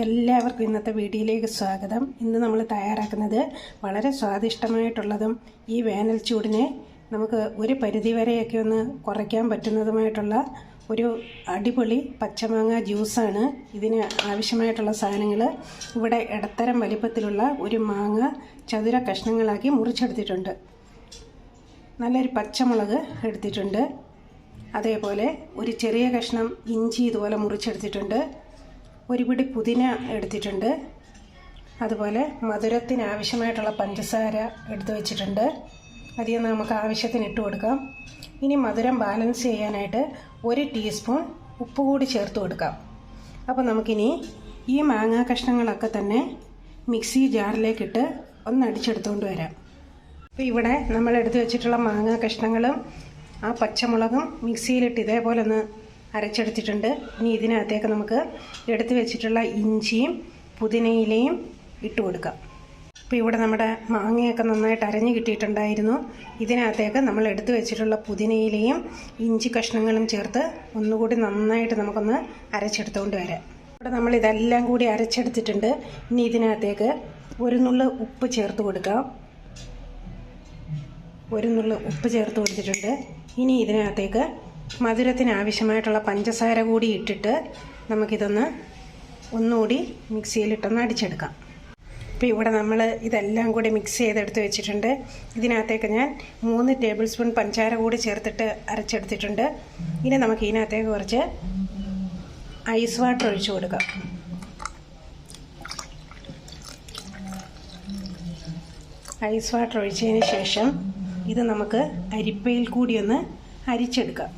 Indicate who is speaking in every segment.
Speaker 1: എല്ലാവർക്കും ഇന്നത്തെ വീഡിയോയിലേക്ക് സ്വാഗതം. ഇന്ന് നമ്മൾ തയ്യാറാക്കുന്നത് വളരെ സ്വാദിഷ്ടമായിട്ടുള്ളതും ഈ വേനൽ ചൂടിനെ നമുക്ക് ഒരു പരിധിവരെയൊക്കെ ഒന്ന് കുറയ്ക്കാൻ പറ്റുന്നതുമായിട്ടുള്ള ഒരു അടിപൊളി പച്ചമാങ്ങ ജ്യൂസാണ്. ഇതിന് ആവശ്യമായിട്ടുള്ള സാധനങ്ങൾ ഇവിടെ ഇടത്തരം വലിപ്പത്തിലുള്ള ഒരു മാങ്ങ ചതുര കഷ്ണങ്ങളാക്കി മുറിച്ചെടുത്തിട്ടുണ്ട്. നല്ലൊരു പച്ചമുളക് എടുത്തിട്ടുണ്ട്. അതേപോലെ ഒരു ചെറിയ കഷ്ണം ഇഞ്ചി ഇതുപോലെ മുറിച്ചെടുത്തിട്ടുണ്ട്. ഒരു പിടി പുതിന എടുത്തിട്ടുണ്ട്. അതുപോലെ മധുരത്തിന് ആവശ്യമായിട്ടുള്ള പഞ്ചസാര എടുത്തു വെച്ചിട്ടുണ്ട്. അധികം നമുക്ക് ആവശ്യത്തിന് ഇട്ട് കൊടുക്കാം. ഇനി മധുരം ബാലൻസ് ചെയ്യാനായിട്ട് 1 ടീസ്പൂൺ ഉപ്പ് കൂടി ചേർത്ത് കൊടുക്കാം. അപ്പോൾ നമുക്കിനി ഈ മാങ്ങാ കഷ്ണങ്ങളൊക്കെ തന്നെ മിക്സി ജാറിലേക്കിട്ട് ഒന്ന് അടിച്ചെടുത്തുകൊണ്ട് വരാം. അപ്പോൾ ഇവിടെ നമ്മൾ എടുത്തു വെച്ചിട്ടുള്ള മാങ്ങാ കഷ്ണങ്ങളും ആ പച്ചമുളകും മിക്സിയിലിട്ട് ഇതേപോലെ ഒന്ന് അരച്ചെടുത്തിട്ടുണ്ട്. ഇനി ഇതിനകത്തേക്ക് നമുക്ക് എടുത്തു വെച്ചിട്ടുള്ള ഇഞ്ചിയും പുതിനയിലയും ഇട്ട് കൊടുക്കാം. അപ്പോൾ ഇവിടെ നമ്മുടെ മാങ്ങയൊക്കെ നന്നായിട്ട് അരഞ്ഞു കിട്ടിയിട്ടുണ്ടായിരുന്നു. ഇതിനകത്തേക്ക് നമ്മൾ എടുത്തു വെച്ചിട്ടുള്ള പുതിനയിലയും ഇഞ്ചി കഷ്ണങ്ങളും ചേർത്ത് ഒന്നുകൂടി നന്നായിട്ട് നമുക്കൊന്ന് അരച്ചെടുത്തുകൊണ്ട് വരാം. ഇവിടെ നമ്മൾ ഇതെല്ലാം കൂടി അരച്ചെടുത്തിട്ടുണ്ട്. ഇനി ഇതിനകത്തേക്ക് ഒരു നുള്ള് ഉപ്പ് ചേർത്ത് കൊടുക്കാം. ഒരു നുള്ള് ഉപ്പ് ചേർത്ത് കൊടുത്തിട്ടുണ്ട്. ഇനി ഇതിനകത്തേക്ക് മധുരത്തിന് ആവശ്യമായിട്ടുള്ള പഞ്ചസാര കൂടി ഇട്ടിട്ട് നമുക്കിതൊന്ന് ഒന്നുകൂടി മിക്സിയിലിട്ടൊന്ന് അടിച്ചെടുക്കാം. അപ്പോൾ ഇവിടെ നമ്മൾ ഇതെല്ലാം കൂടി മിക്സ് ചെയ്തെടുത്ത് വെച്ചിട്ടുണ്ട്. ഇതിനകത്തേക്ക് ഞാൻ 3 ടേബിൾ സ്പൂൺ പഞ്ചസാര കൂടി ചേർത്തിട്ട് അരച്ചെടുത്തിട്ടുണ്ട്. ഇനി നമുക്ക് ഇതിനകത്തേക്ക് കുറച്ച് ഐസ് വാട്ടർ ഒഴിച്ചു കൊടുക്കാം. ഐസ് വാട്ടർ ഒഴിച്ചതിന് ശേഷം ഇത് നമുക്ക് അരിപ്പയിൽ കൂടി ഒന്ന് അരിച്ചെടുക്കാം.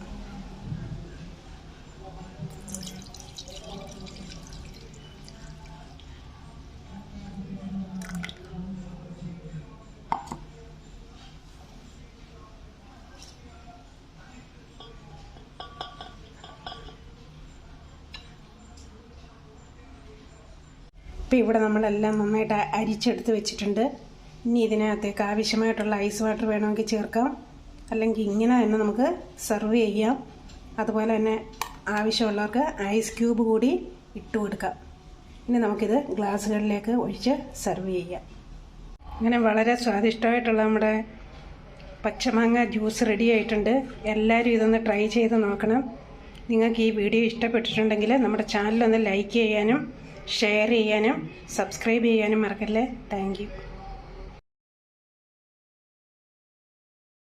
Speaker 1: ഇപ്പോൾ ഇവിടെ നമ്മളെല്ലാം നന്നായിട്ട് അരിച്ചെടുത്ത് വെച്ചിട്ടുണ്ട്. ഇനി ഇതിനകത്തേക്ക് ആവശ്യമായിട്ടുള്ള ഐസ് വാട്ടർ വേണമെങ്കിൽ ചേർക്കാം, അല്ലെങ്കിൽ ഇങ്ങനെ തന്നെ നമുക്ക് സെർവ് ചെയ്യാം. അതുപോലെ തന്നെ ആവശ്യമുള്ളവർക്ക് ഐസ് ക്യൂബ് കൂടി ഇട്ട് കൊടുക്കാം. ഇനി നമുക്കിത് ഗ്ലാസ്സുകളിലേക്ക് ഒഴിച്ച് സെർവ് ചെയ്യാം. അങ്ങനെ വളരെ സ്വാദിഷ്ടമായിട്ടുള്ള നമ്മുടെ പച്ചമാങ്ങ ജ്യൂസ് റെഡി ആയിട്ടുണ്ട്. എല്ലാവരും ഇതൊന്ന് ട്രൈ ചെയ്ത് നോക്കണം. നിങ്ങൾക്ക് ഈ വീഡിയോ ഇഷ്ടപ്പെട്ടിട്ടുണ്ടെങ്കിൽ നമ്മുടെ ചാനലൊന്ന് ലൈക്ക് ചെയ്യാനും ഷെയർ ചെയ്യാനും സബ്സ്ക്രൈബ് ചെയ്യാനും മറക്കല്ലേ. Thank you.